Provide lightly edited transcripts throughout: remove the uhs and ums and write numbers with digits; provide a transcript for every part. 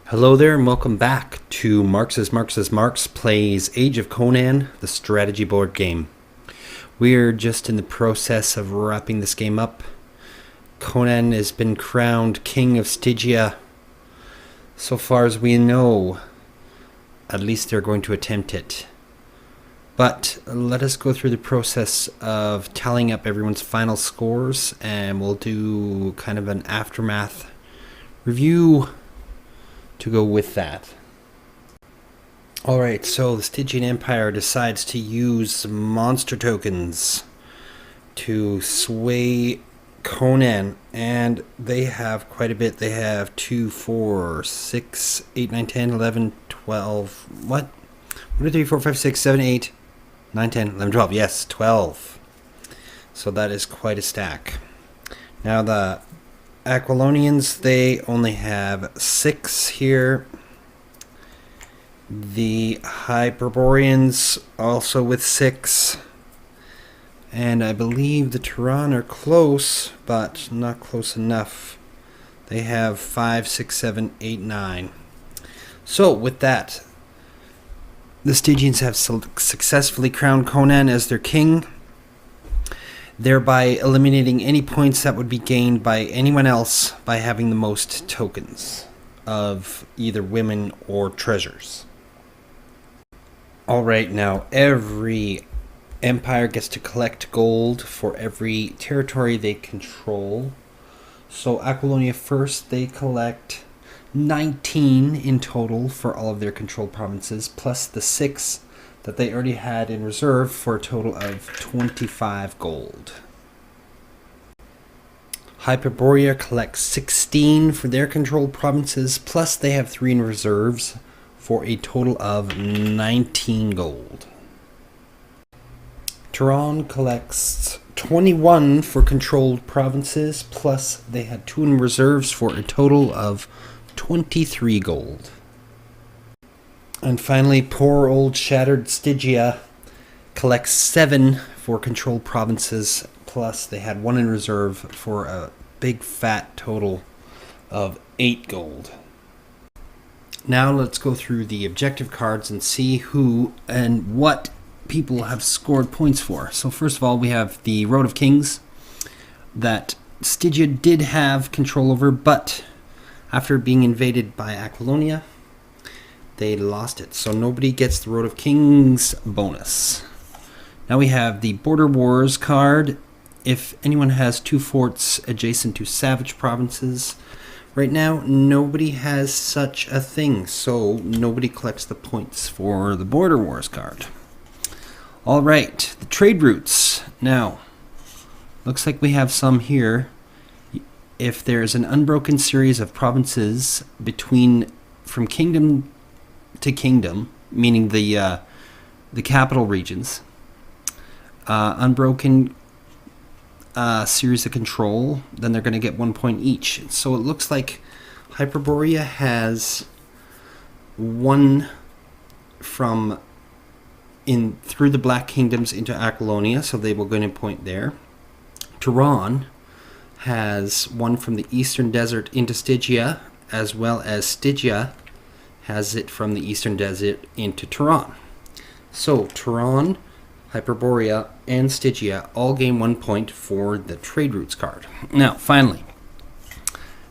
Hello there and welcome back to Marks plays Age of Conan, the strategy board game. We're just in the process of wrapping this game up. Conan has been crowned King of Stygia. So far as we know, at least they're going to attempt it. But let us go through the process of tallying up everyone's final scores, and we'll do kind of an aftermath review to go with that. Alright, so the Stygian Empire decides to use monster tokens to sway Conan, and they have quite a bit. They have 2, 4, 6, 8, 9, 10, 11, 12. What? 1, 2, 3, 4, 5, 6, 7, 8, 9, 10, 11, 12. Yes, 12. So that is quite a stack. Now the Aquilonians, they only have 6 here. The Hyperboreans also with 6. And I believe the Turan are close, but not close enough. They have 5, 6, 7, 8, 9. So with that, the Stygians have successfully crowned Conan as their king, thereby eliminating any points that would be gained by anyone else by having the most tokens of either women or treasures. Alright, now every empire gets to collect gold for every territory they control. So Aquilonia first, they collect 19 in total for all of their controlled provinces, plus the 6 that they already had in reserve, for a total of 25 gold. Hyperborea collects 16 for their controlled provinces, plus they have 3 in reserves for a total of 19 gold. Turan collects 21 for controlled provinces, plus they had 2 in reserves for a total of 23 gold. And finally, poor old shattered Stygia collects 7 for controlled provinces, plus they had 1 in reserve for a big fat total of 8 gold. Now let's go through the objective cards and see who and what people have scored points for. So first of all, we have the Road of Kings that Stygia did have control over, but after being invaded by Aquilonia, they lost it. So nobody gets the Road of Kings bonus. Now we have the Border Wars card. If anyone has 2 forts adjacent to savage provinces, right now nobody has such a thing, so nobody collects the points for the Border Wars card. Alright, the trade routes. Now, looks like we have some here. If there's an unbroken series of provinces from kingdom to kingdom, meaning the capital regions, unbroken series of control, then they're going to get 1 point each. So it looks like Hyperborea has 1 from through the Black Kingdoms into Aquilonia, so they will gain a point there. Turan has 1 from the Eastern Desert into Stygia, as well as Stygia has it from the Eastern Desert into Turan. So Turan, Hyperborea, and Stygia all gain 1 point for the trade routes card. Now, finally,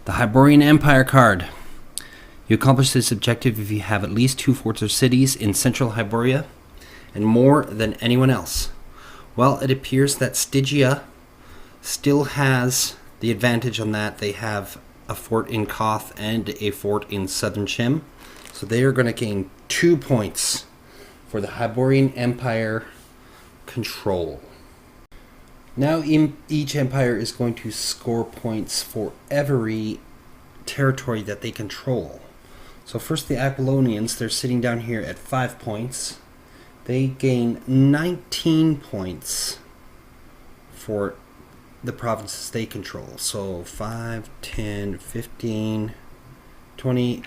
the Hyborian Empire card. You accomplish this objective if you have at least 2 forts or cities in central Hyboria and more than anyone else. Well, it appears that Stygia still has the advantage on that. They have a fort in Koth and a fort in southern Chim, so they are going to gain 2 points for the Hyborian Empire control. Now each empire is going to score points for every territory that they control. So first the Aquilonians, they're sitting down here at 5 points. They gain 19 points for the provinces they control. So 5, 10, 15, 20,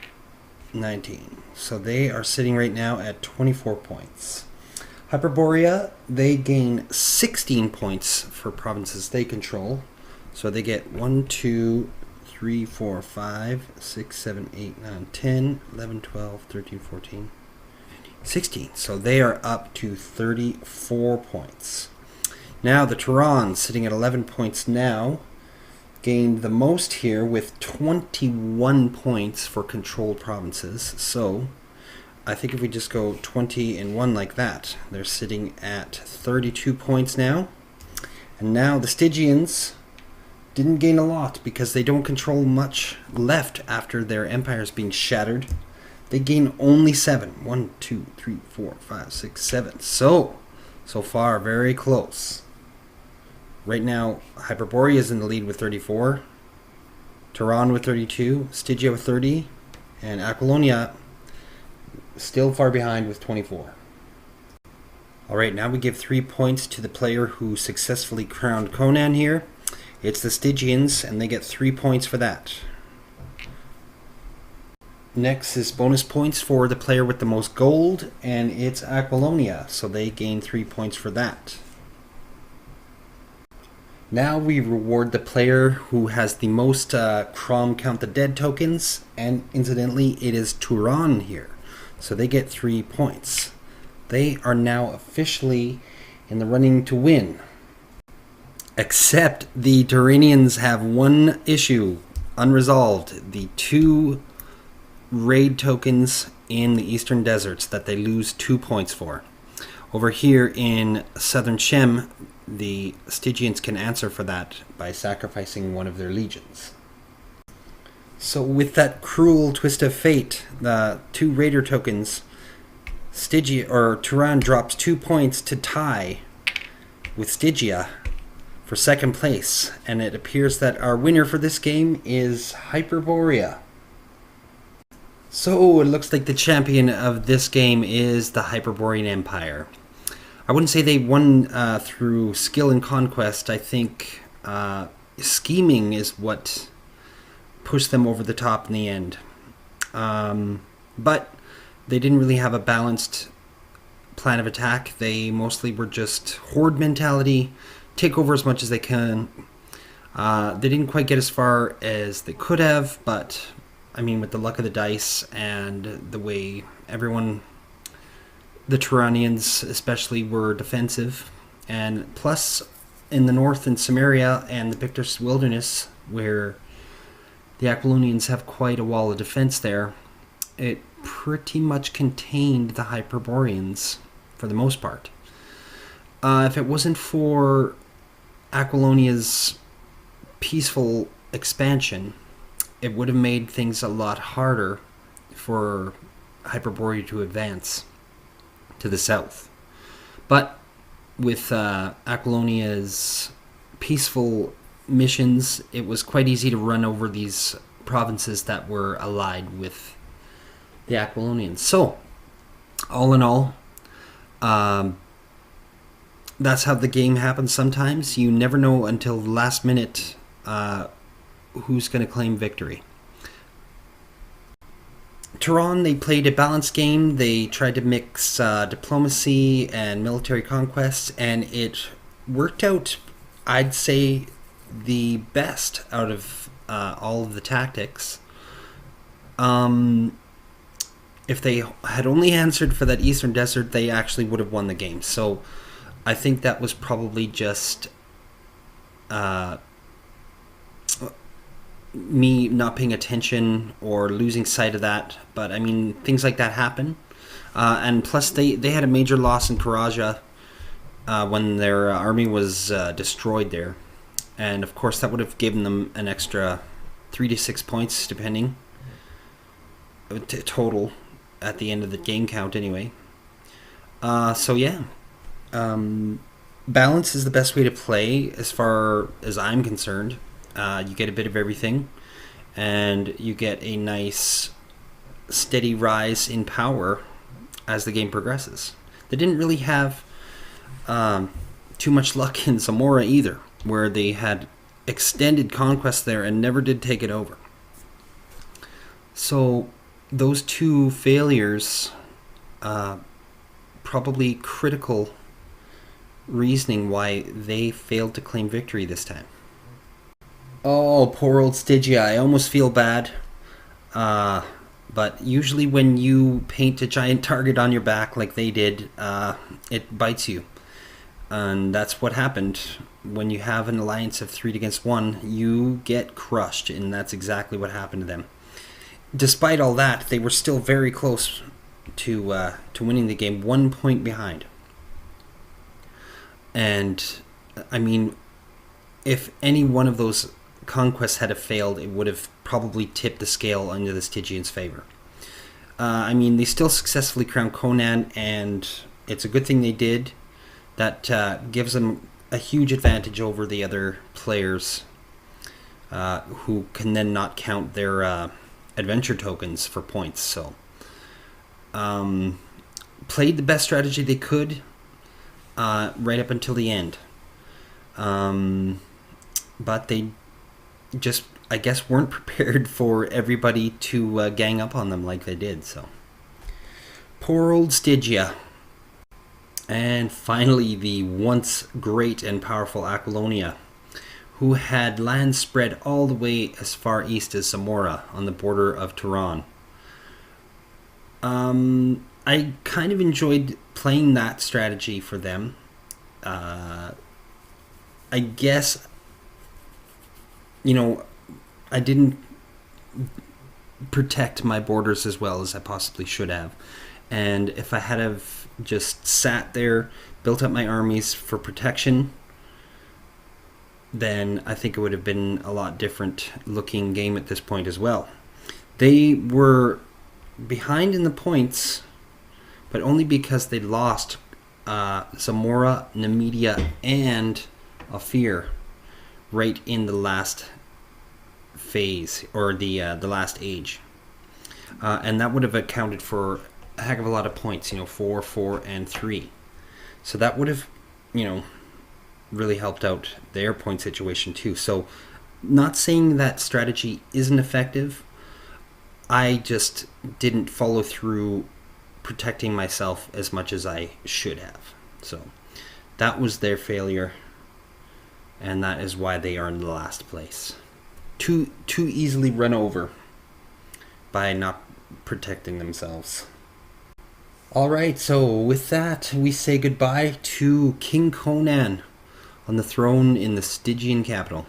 19. So they are sitting right now at 24 points. Hyperborea, they gain 16 points for provinces they control. So they get 1, 2, 3, 4, 5, 6, 7, 8, 9, 10, 11, 12, 13, 14, 16. So they are up to 34 points. Now the Tehran, sitting at 11 points now, gained the most here with 21 points for controlled provinces. So I think if we just go 20 and 1 like that, they're sitting at 32 points now. And now the Stygians didn't gain a lot because they don't control much left after their empires being shattered. They gain only 7. 1, 2, 3, 4, 5, 6, 7. So far, very close. Right now, Hyperborea is in the lead with 34. Tehran with 32. Stygia with 30. And Aquilonia still far behind with 24. Alright, now we give 3 points to the player who successfully crowned Conan here. It's the Stygians, and they get 3 points for that. Next is bonus points for the player with the most gold, and it's Aquilonia, so they gain 3 points for that. Now we reward the player who has the most Crom Count the Dead tokens, and incidentally it is Turan here, so they get 3 points. They are now officially in the running to win. Except the Turanians have one issue unresolved. The 2 raid tokens in the eastern deserts that they lose 2 points for. Over here in southern Shem, the Stygians can answer for that by sacrificing one of their legions. So with that cruel twist of fate, the 2 raider tokens, Stygia or Turan drops 2 points to tie with Stygia for second place, and it appears that our winner for this game is Hyperborea. So it looks like the champion of this game is the Hyperborean Empire. I wouldn't say they won through skill and conquest. I think scheming is what pushed them over the top in the end. But they didn't really have a balanced plan of attack. They mostly were just horde mentality, take over as much as they can. They didn't quite get as far as they could have, but I mean, with the luck of the dice and the way everyone, the Turanians especially, were defensive, and plus in the north in Samaria and the Pictus Wilderness, where the Aquilonians have quite a wall of defense there, it pretty much contained the Hyperboreans for the most part. If it wasn't for Aquilonia's peaceful expansion, it would have made things a lot harder for Hyperborea to advance to the south. But with Aquilonia's peaceful missions, it was quite easy to run over these provinces that were allied with the Aquilonians. So, all in all, that's how the game happens sometimes. You never know until the last minute who's going to claim victory. Tehran, they played a balanced game. They tried to mix diplomacy and military conquest, and it worked out, I'd say, the best out of all of the tactics. If they had only answered for that eastern desert, they actually would have won the game. So I think that was probably just me not paying attention or losing sight of that. But I mean, things like that happen. And plus, they had a major loss in Karaja when their army was destroyed there. And of course, that would have given them an extra 3 to 6 points, depending, total at the end of the game count anyway. So yeah, balance is the best way to play as far as I'm concerned. You get a bit of everything, and you get a nice steady rise in power as the game progresses. They didn't really have too much luck in Zamora either, where they had extended conquest there and never did take it over. So those 2 failures, probably critical reasoning why they failed to claim victory this time. Oh, poor old Stygia. I almost feel bad. Uh, but usually when you paint a giant target on your back like they did, it bites you. And that's what happened. When you have an alliance of 3 against 1, you get crushed, and that's exactly what happened to them. Despite all that, they were still very close to winning the game, 1 point behind. And I mean, if any one of those conquests had failed, it would have probably tipped the scale into the Stygians' favor. I mean, they still successfully crowned Conan, and it's a good thing they did. That gives them a huge advantage over the other players who can then not count their adventure tokens for points. So, played the best strategy they could right up until the end. But they just, I guess, weren't prepared for everybody to gang up on them like they did. So, poor old Stygia. And finally, the once great and powerful Aquilonia, who had land spread all the way as far east as Zamora on the border of Turan. I kind of enjoyed playing that strategy for them. I guess, I didn't protect my borders as well as I possibly should have. And if I had have just sat there, built up my armies for protection, then I think it would have been a lot different looking game at this point as well. They were behind in the points, but only because they lost Zamora, Nemedia, and Ophir right in the last phase, or the last age. And that would have accounted for a heck of a lot of points, 4, 4, and 3. So that would have, really helped out their point situation too. So, not saying that strategy isn't effective, I just didn't follow through protecting myself as much as I should have. So, that was their failure, and that is why they are in the last place. Too easily run over by not protecting themselves. Alright, so with that, we say goodbye to King Conan on the throne in the Stygian capital.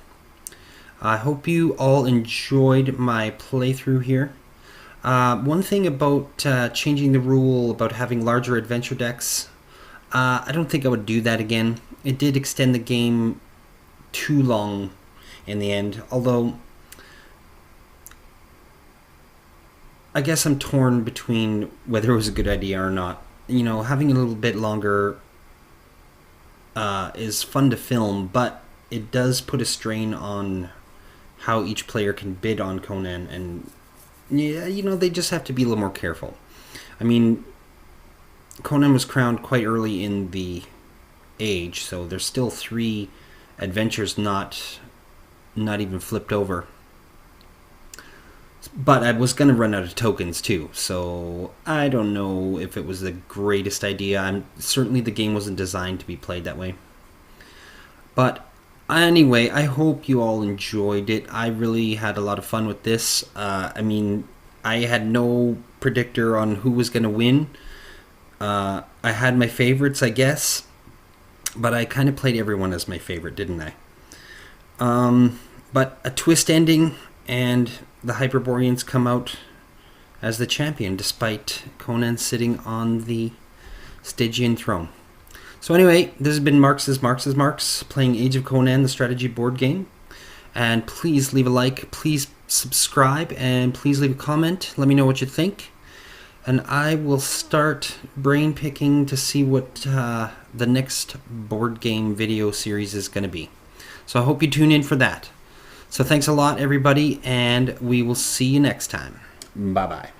I hope you all enjoyed my playthrough here. One thing about changing the rule about having larger adventure decks, I don't think I would do that again. It did extend the game too long in the end, although I guess I'm torn between whether it was a good idea or not. Having a little bit longer is fun to film, but it does put a strain on how each player can bid on Conan, and they just have to be a little more careful. I mean, Conan was crowned quite early in the age, so there's still 3 adventures not even flipped over. But I was going to run out of tokens too, so I don't know if it was the greatest idea. Certainly the game wasn't designed to be played that way. But anyway, I hope you all enjoyed it. I really had a lot of fun with this. I had no predictor on who was going to win. I had my favorites, I guess, but I kind of played everyone as my favorite, didn't I? But a twist ending, and the Hyperboreans come out as the champion, despite Conan sitting on the Stygian throne. So anyway, this has been Marks playing Age of Conan, the strategy board game. And please leave a like, please subscribe, and please leave a comment. Let me know what you think. And I will start brain picking to see what the next board game video series is going to be. So I hope you tune in for that. So thanks a lot, everybody, and we will see you next time. Bye-bye.